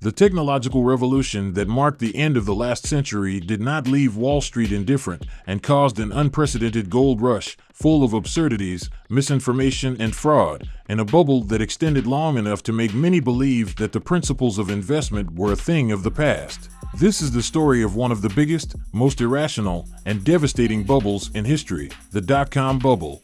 The technological revolution that marked the end of the last century did not leave Wall Street indifferent and caused an unprecedented gold rush, full of absurdities, misinformation, and fraud, and a bubble that extended long enough to make many believe that the principles of investment were a thing of the past. This is the story of one of the biggest, most irrational, and devastating bubbles in history, the dot-com bubble.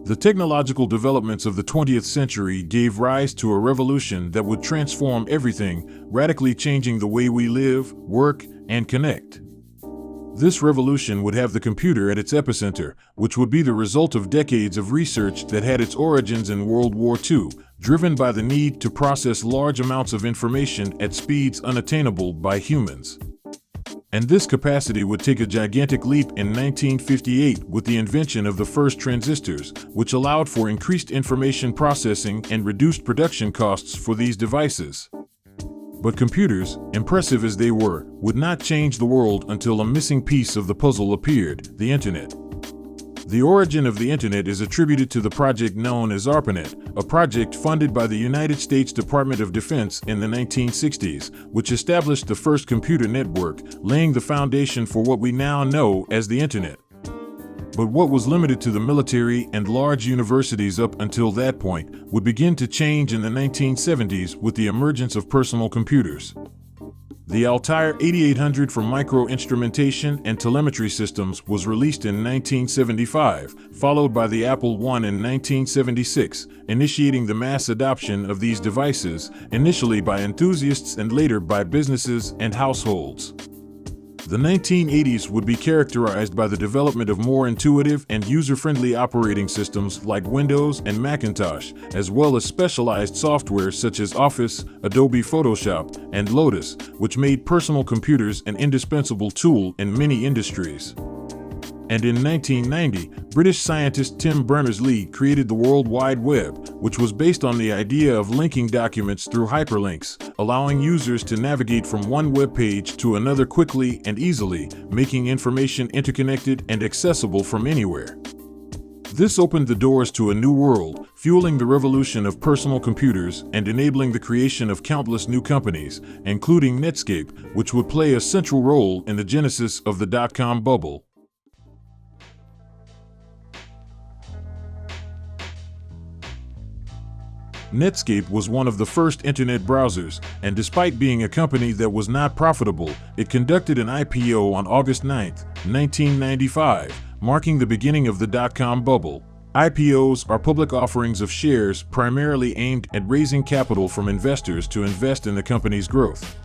The technological developments of the 20th century gave rise to a revolution that would transform everything, radically changing the way we live, work, and connect. This revolution would have the computer at its epicenter, which would be the result of decades of research that had its origins in World War II, driven by the need to process large amounts of information at speeds unattainable by humans. And this capacity would take a gigantic leap in 1958 with the invention of the first transistors, which allowed for increased information processing and reduced production costs for these devices. But computers, impressive as they were, would not change the world until a missing piece of the puzzle appeared: the Internet. The origin of the Internet is attributed to the project known as ARPANET, a project funded by the United States Department of Defense in the 1960s, which established the first computer network, laying the foundation for what we now know as the Internet. But what was limited to the military and large universities up until that point would begin to change in the 1970s with the emergence of personal computers. The Altair 8800 for micro-instrumentation and telemetry systems was released in 1975, followed by the Apple I in 1976, initiating the mass adoption of these devices, initially by enthusiasts and later by businesses and households. The 1980s would be characterized by the development of more intuitive and user-friendly operating systems like Windows and Macintosh, as well as specialized software such as Office, Adobe Photoshop, and Lotus, which made personal computers an indispensable tool in many industries. And in 1990, British scientist Tim Berners-Lee created the World Wide Web, which was based on the idea of linking documents through hyperlinks, allowing users to navigate from one web page to another quickly and easily, making information interconnected and accessible from anywhere. This opened the doors to a new world, fueling the revolution of personal computers and enabling the creation of countless new companies, including Netscape, which would play a central role in the genesis of the dot-com bubble. Netscape was one of the first internet browsers, and despite being a company that was not profitable, it conducted an IPO on August 9, 1995, marking the beginning of the dot-com bubble. IPOs are public offerings of shares primarily aimed at raising capital from investors to invest in the company's growth.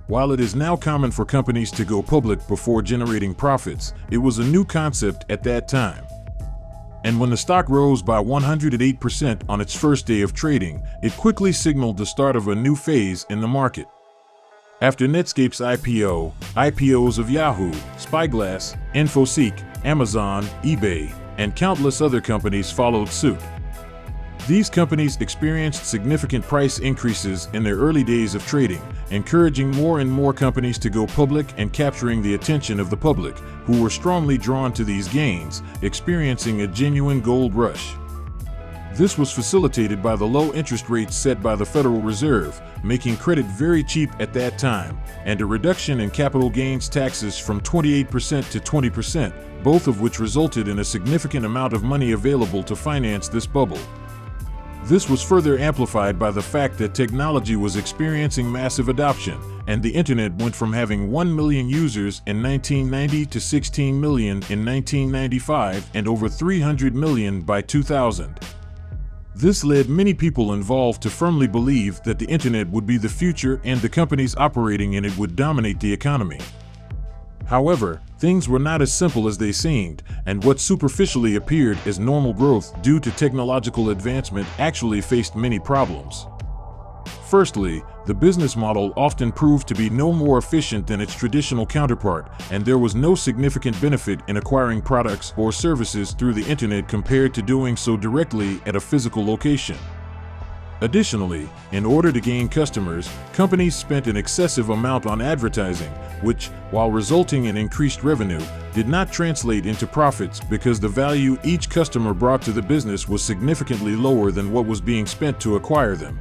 While it is now common for companies to go public before generating profits, it was a new concept at that time. And when the stock rose by 108% on its first day of trading, it quickly signaled the start of a new phase in the market. After Netscape's IPO, IPOs of Yahoo, Spyglass, InfoSeek, Amazon, eBay, and countless other companies followed suit. These companies experienced significant price increases in their early days of trading, encouraging more and more companies to go public and capturing the attention of the public, who were strongly drawn to these gains, experiencing a genuine gold rush. This was facilitated by the low interest rates set by the Federal Reserve, making credit very cheap at that time, and a reduction in capital gains taxes from 28% to 20%, both of which resulted in a significant amount of money available to finance this bubble. This was further amplified by the fact that technology was experiencing massive adoption, and the Internet went from having 1 million users in 1990 to 16 million in 1995 and over 300 million by 2000. This led many people involved to firmly believe that the Internet would be the future and the companies operating in it would dominate the economy. However, things were not as simple as they seemed, and what superficially appeared as normal growth due to technological advancement actually faced many problems. Firstly, The business model often proved to be no more efficient than its traditional counterpart, and there was no significant benefit in acquiring products or services through the internet compared to doing so directly at a physical location. Additionally, in order to gain customers, companies spent an excessive amount on advertising, which, while resulting in increased revenue, did not translate into profits because the value each customer brought to the business was significantly lower than what was being spent to acquire them.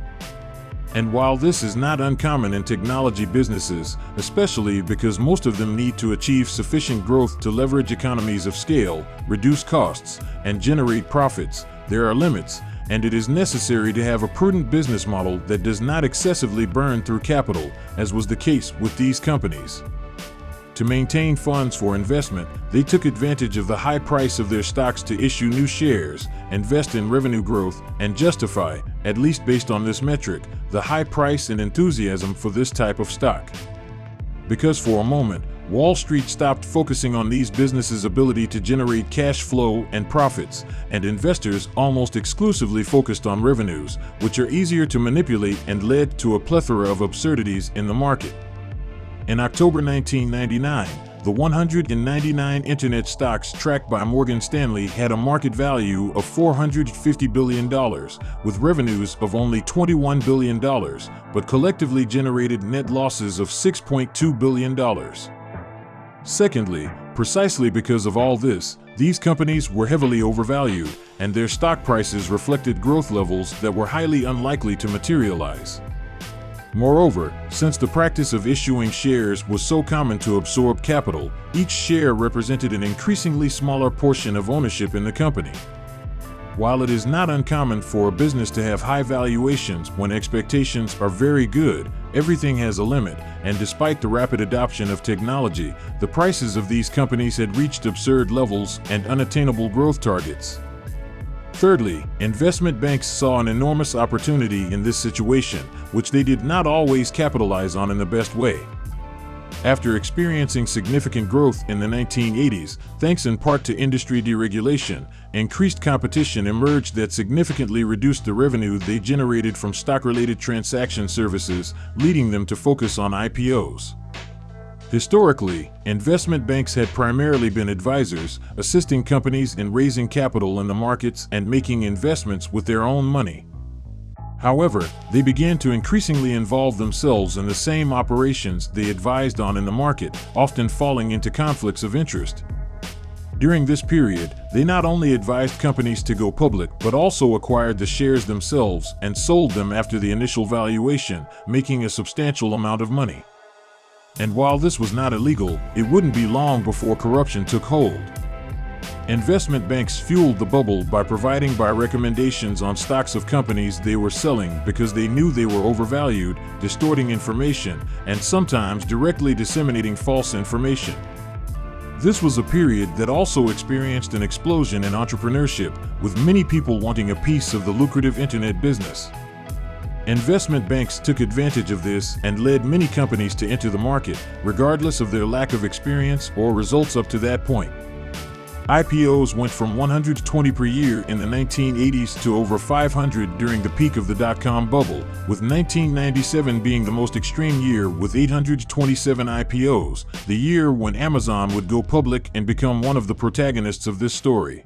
And while this is not uncommon in technology businesses, especially because most of them need to achieve sufficient growth to leverage economies of scale, reduce costs, and generate profits, there are limits, and it is necessary to have a prudent business model that does not excessively burn through capital, as was the case with these companies. To maintain funds for investment, they took advantage of the high price of their stocks to issue new shares, invest in revenue growth, and justify, at least based on this metric, the high price and enthusiasm for this type of stock. Because for a moment, Wall Street stopped focusing on these businesses' ability to generate cash flow and profits, and investors almost exclusively focused on revenues, which are easier to manipulate and led to a plethora of absurdities in the market. In October 1999, the 199 internet stocks tracked by Morgan Stanley had a market value of $450 billion, with revenues of only $21 billion, but collectively generated net losses of $6.2 billion. Secondly, precisely because of all this, these companies were heavily overvalued, and their stock prices reflected growth levels that were highly unlikely to materialize. Moreover, since the practice of issuing shares was so common to absorb capital, each share represented an increasingly smaller portion of ownership in the company. While it is not uncommon for a business to have high valuations when expectations are very good, everything has a limit, and despite the rapid adoption of technology, the prices of these companies had reached absurd levels and unattainable growth targets. Thirdly, investment banks saw an enormous opportunity in this situation, which they did not always capitalize on in the best way. After experiencing significant growth in the 1980s, thanks in part to industry deregulation, increased competition emerged that significantly reduced the revenue they generated from stock-related transaction services, leading them to focus on IPOs. Historically, investment banks had primarily been advisors, assisting companies in raising capital in the markets and making investments with their own money. However, they began to increasingly involve themselves in the same operations they advised on in the market, often falling into conflicts of interest. During this period, they not only advised companies to go public but also acquired the shares themselves and sold them after the initial valuation, making a substantial amount of money. And while this was not illegal, it wouldn't be long before corruption took hold. Investment banks fueled the bubble by providing buy recommendations on stocks of companies they were selling because they knew they were overvalued, distorting information, and sometimes directly disseminating false information. This was a period that also experienced an explosion in entrepreneurship, with many people wanting a piece of the lucrative internet business. Investment banks took advantage of this and led many companies to enter the market, regardless of their lack of experience or results up to that point. IPOs went from 120 per year in the 1980s to over 500 during the peak of the dot-com bubble, with 1997 being the most extreme year with 827 IPOs, the year when Amazon would go public and become one of the protagonists of this story.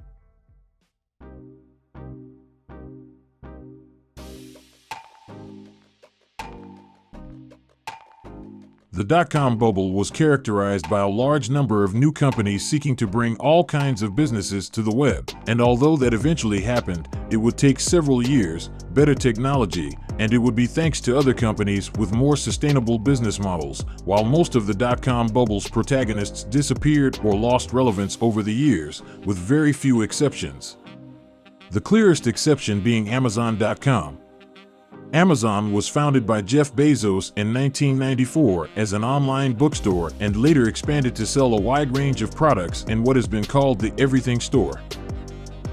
The dot-com bubble was characterized by a large number of new companies seeking to bring all kinds of businesses to the web, and although that eventually happened, it would take several years, better technology, and it would be thanks to other companies with more sustainable business models, while most of the dot-com bubble's protagonists disappeared or lost relevance over the years, with very few exceptions. The clearest exception being Amazon.com. Amazon was founded by Jeff Bezos in 1994 as an online bookstore and later expanded to sell a wide range of products in what has been called the everything store.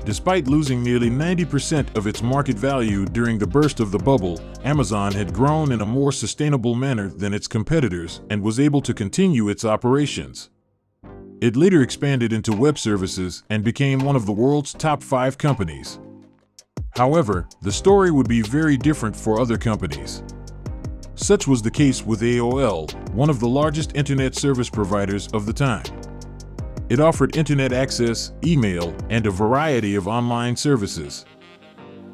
Despite losing nearly 90% of its market value during the burst of the bubble, Amazon had grown in a more sustainable manner than its competitors and was able to continue its operations. It later expanded into web services and became one of the world's top 5 companies. However, the story would be very different for other companies. Such was the case with AOL, one of the largest internet service providers of the time. It offered internet access, email, and a variety of online services.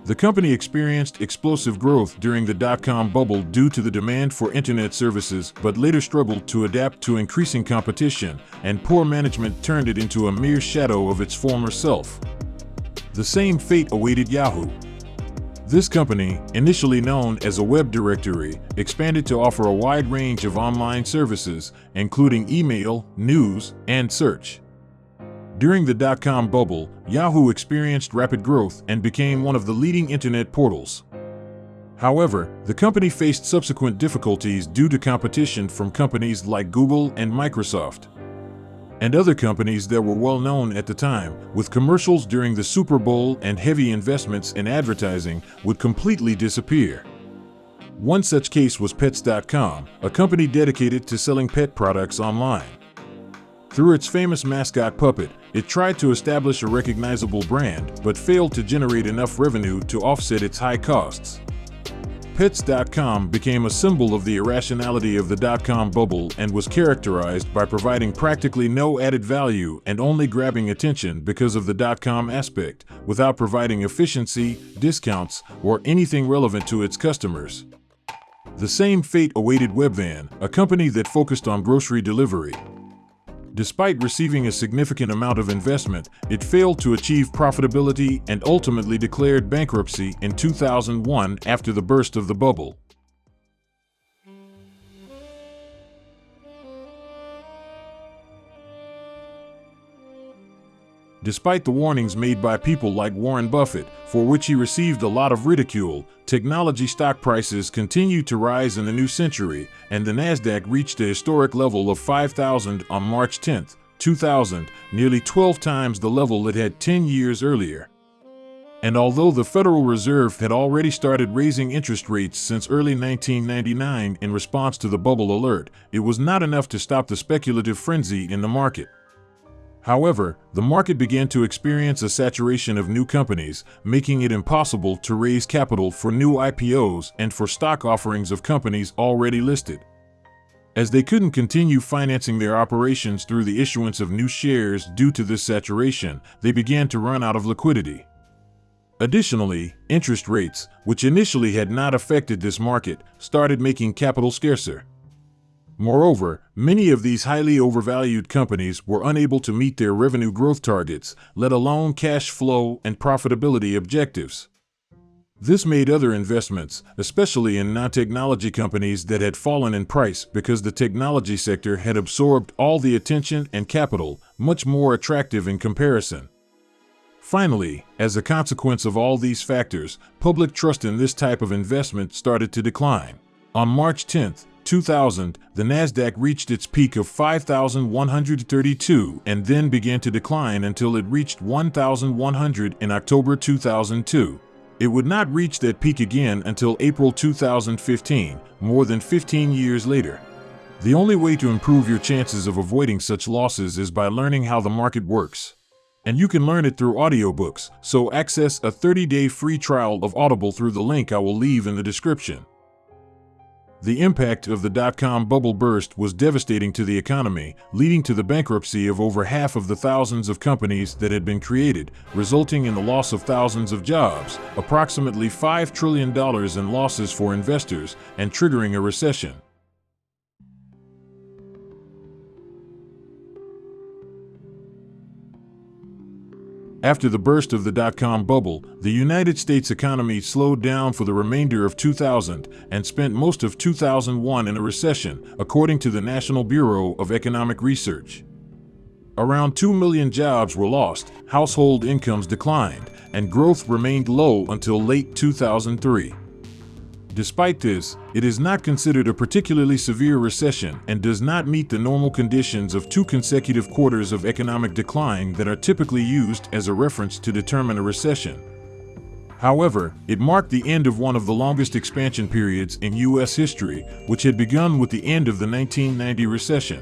The company experienced explosive growth during the dot-com bubble due to the demand for internet services, but later struggled to adapt to increasing competition, and poor management turned it into a mere shadow of its former self. The same fate awaited Yahoo! This company, initially known as a web directory, expanded to offer a wide range of online services, including email, news, and search. During the dot-com bubble, Yahoo experienced rapid growth and became one of the leading internet portals. However, the company faced subsequent difficulties due to competition from companies like Google and Microsoft, and other companies that were well known at the time, with commercials during the Super Bowl and heavy investments in advertising would completely disappear. One such case was Pets.com, a company dedicated to selling pet products online. Through its famous mascot puppet, it tried to establish a recognizable brand, but failed to generate enough revenue to offset its high costs. Pets.com became a symbol of the irrationality of the dot-com bubble and was characterized by providing practically no added value and only grabbing attention because of the dot-com aspect, without providing efficiency, discounts, or anything relevant to its customers. The same fate awaited Webvan, a company that focused on grocery delivery. Despite receiving a significant amount of investment, it failed to achieve profitability and ultimately declared bankruptcy in 2001 after the burst of the bubble. Despite the warnings made by people like Warren Buffett, for which he received a lot of ridicule, technology stock prices continued to rise in the new century, and the Nasdaq reached a historic level of 5,000 on March 10, 2000, nearly 12 times the level it had 10 years earlier. And although the Federal Reserve had already started raising interest rates since early 1999 in response to the bubble alert, it was not enough to stop the speculative frenzy in the market. However, the market began to experience a saturation of new companies, making it impossible to raise capital for new IPOs and for stock offerings of companies already listed. As they couldn't continue financing their operations through the issuance of new shares due to this saturation, they began to run out of liquidity. Additionally, interest rates, which initially had not affected this market, started making capital scarcer. Moreover, many of these highly overvalued companies were unable to meet their revenue growth targets, let alone cash flow and profitability objectives. This made other investments, especially in non-technology companies that had fallen in price because the technology sector had absorbed all the attention and capital, much more attractive in comparison. Finally, as a consequence of all these factors, public trust in this type of investment started to decline. On March 10, 2000, the Nasdaq reached its peak of 5,132 and then began to decline until it reached 1,100 in October 2002. It would not reach that peak again until April 2015, more than 15 years later. The only way to improve your chances of avoiding such losses is by learning how the market works. And you can learn it through audiobooks, so access a 30-day free trial of Audible through the link I will leave in the description. The impact of the dot-com bubble burst was devastating to the economy, leading to the bankruptcy of over half of the thousands of companies that had been created, resulting in the loss of thousands of jobs, approximately $5 trillion in losses for investors, and triggering a recession. After the burst of the dot-com bubble, the United States economy slowed down for the remainder of 2000 and spent most of 2001 in a recession, according to the National Bureau of Economic Research. Around 2 million jobs were lost, household incomes declined, and growth remained low until late 2003. Despite this, it is not considered a particularly severe recession and does not meet the normal conditions of 2 consecutive quarters of economic decline that are typically used as a reference to determine a recession. However, it marked the end of one of the longest expansion periods in U.S. history, which had begun with the end of the 1990 recession.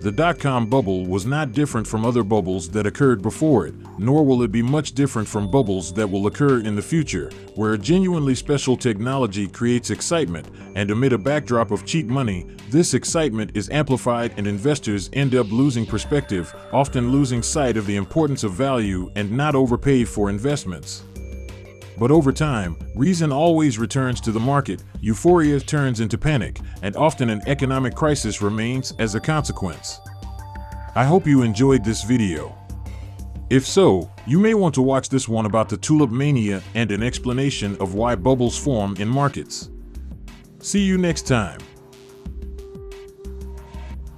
The dot-com bubble was not different from other bubbles that occurred before it, nor will it be much different from bubbles that will occur in the future, where genuinely special technology creates excitement, and amid a backdrop of cheap money, this excitement is amplified and investors end up losing perspective, often losing sight of the importance of value and not overpay for investments. But over time, reason always returns to the market, euphoria turns into panic, and often an economic crisis remains as a consequence. I hope you enjoyed this video. If so, you may want to watch this one about the tulip mania and an explanation of why bubbles form in markets. See you next time.